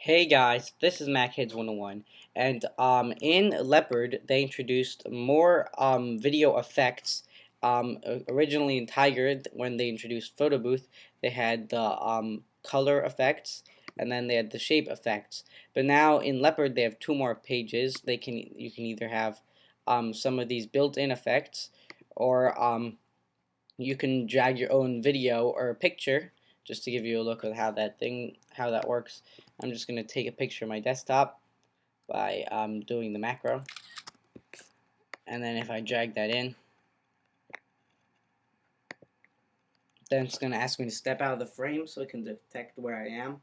Hey guys, this is MacHeads 101, and in Leopard they introduced more video effects. Originally in Tiger, when they introduced Photobooth, they had the color effects, and then they had the shape effects. But now in Leopard they have two more pages. You can either have some of these built-in effects, or you can drag your own video or picture. Just to give you a look at how that works, I'm just going to take a picture of my desktop by doing the macro, and then if I drag that in, then it's going to ask me to step out of the frame so it can detect where I am.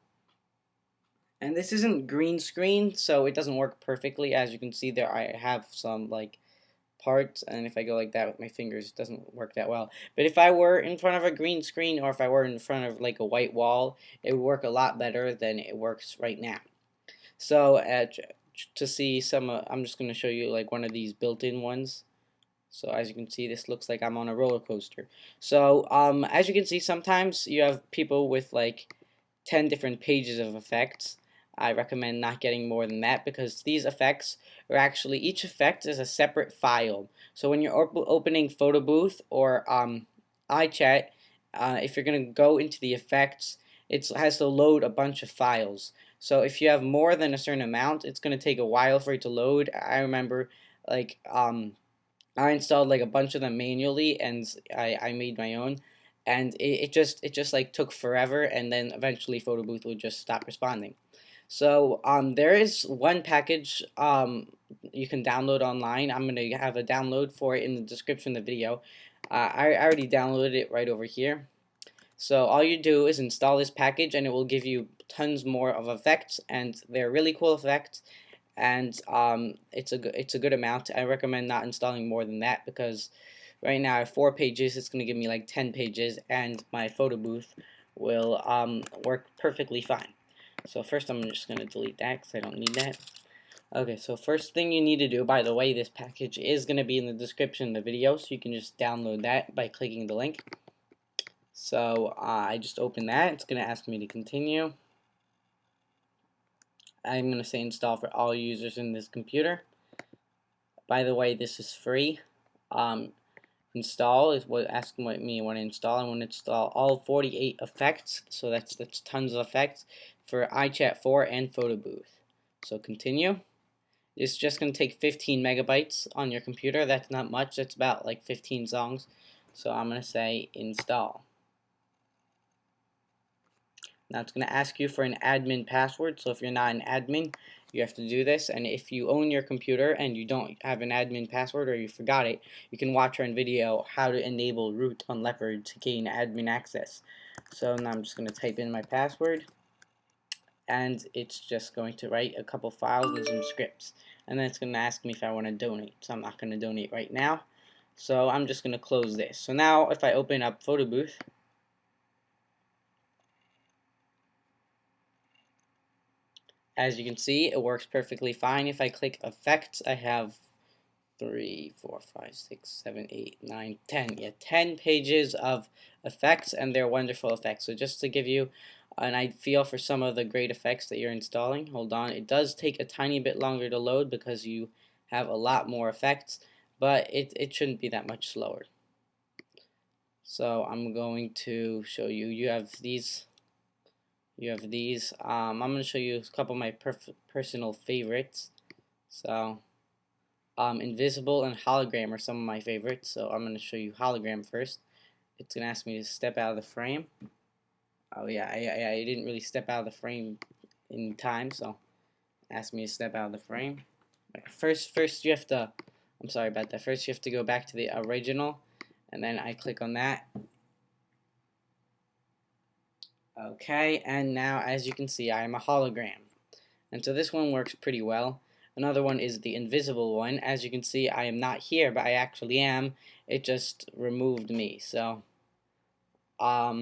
And this isn't green screen, so it doesn't work perfectly. As you can see there, I have some like parts, and if I go like that with my fingers, it doesn't work that well. But if I were in front of a green screen, or if I were in front of like a white wall, it would work a lot better than it works right now. So to see some, I'm just going to show you like one of these built-in ones. So as you can see, this looks like I'm on a roller coaster. So as you can see, sometimes you have people with like 10 different pages of effects. I recommend not getting more than that, because these effects are actually, each effect is a separate file. So when you're opening Photobooth or iChat, if you're going to go into the effects, it has to load a bunch of files. So if you have more than a certain amount, it's going to take a while for it to load. I remember like I installed like a bunch of them manually, and I made my own, and it just like took forever, and then eventually Photobooth would just stop responding. So there is one package you can download online. I'm gonna have a download for it in the description of the video. I already downloaded it right over here. So all you do is install this package, and it will give you tons more of effects, and they're really cool effects, and it's a good amount. I recommend not installing more than that, because right now I have 4 pages. It's going to give me like 10 pages, and my photo booth will work perfectly fine. So first I'm just going to delete that because I don't need that. Okay, so first thing you need to do, by the way, this package is going to be in the description of the video, so you can just download that by clicking the link. So I just opened that. It's going to ask me to continue. I'm going to say install for all users in this computer. By the way, this is free. Install is what asking what me want to install. I want to install all 48 effects, so that's tons of effects for iChat 4 and Photobooth. So continue. It's just going to take 15 megabytes on your computer. That's not much. That's about like 15 songs. So I'm going to say install. Now it's going to ask you for an admin password, so if you're not an admin, you have to do this. And if you own your computer and you don't have an admin password, or you forgot it, you can watch our video how to enable root on Leopard to gain admin access. So now I'm just going to type in my password, and it's just going to write a couple files and some scripts, and then it's going to ask me if I want to donate. So I'm not going to donate right now, so I'm just going to close this. So now if I open up Photobooth, as you can see, it works perfectly fine. If I click effects, I have 3, 4, 5, 6, 7, 8, 9, 10. Yeah, 10 pages of effects, and they're wonderful effects. So just to give you an feel for some of the great effects that you're installing, hold on. It does take a tiny bit longer to load because you have a lot more effects, but it shouldn't be that much slower. So I'm going to show you. You have these. I'm going to show you a couple of my personal favorites. So invisible and hologram are some of my favorites. So I'm going to show you hologram first. It's going to ask me to step out of the frame. Oh yeah, I didn't really step out of the frame in time, so ask me to step out of the frame. First you have to, I'm sorry about that. First you have to go back to the original, and then I click on that. Okay, and now as you can see, I am a hologram. And so this one works pretty well. Another one is the invisible one. As you can see, I am not here, but I actually am. It just removed me. So a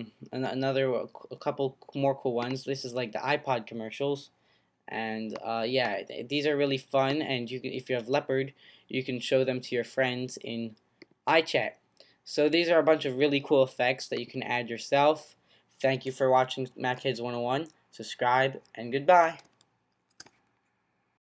couple more cool ones. This is like the iPod commercials, and yeah, these are really fun. And if you have Leopard, you can show them to your friends in iChat. So these are a bunch of really cool effects that you can add yourself. Thank you for watching MacHeads 101. Subscribe, and goodbye.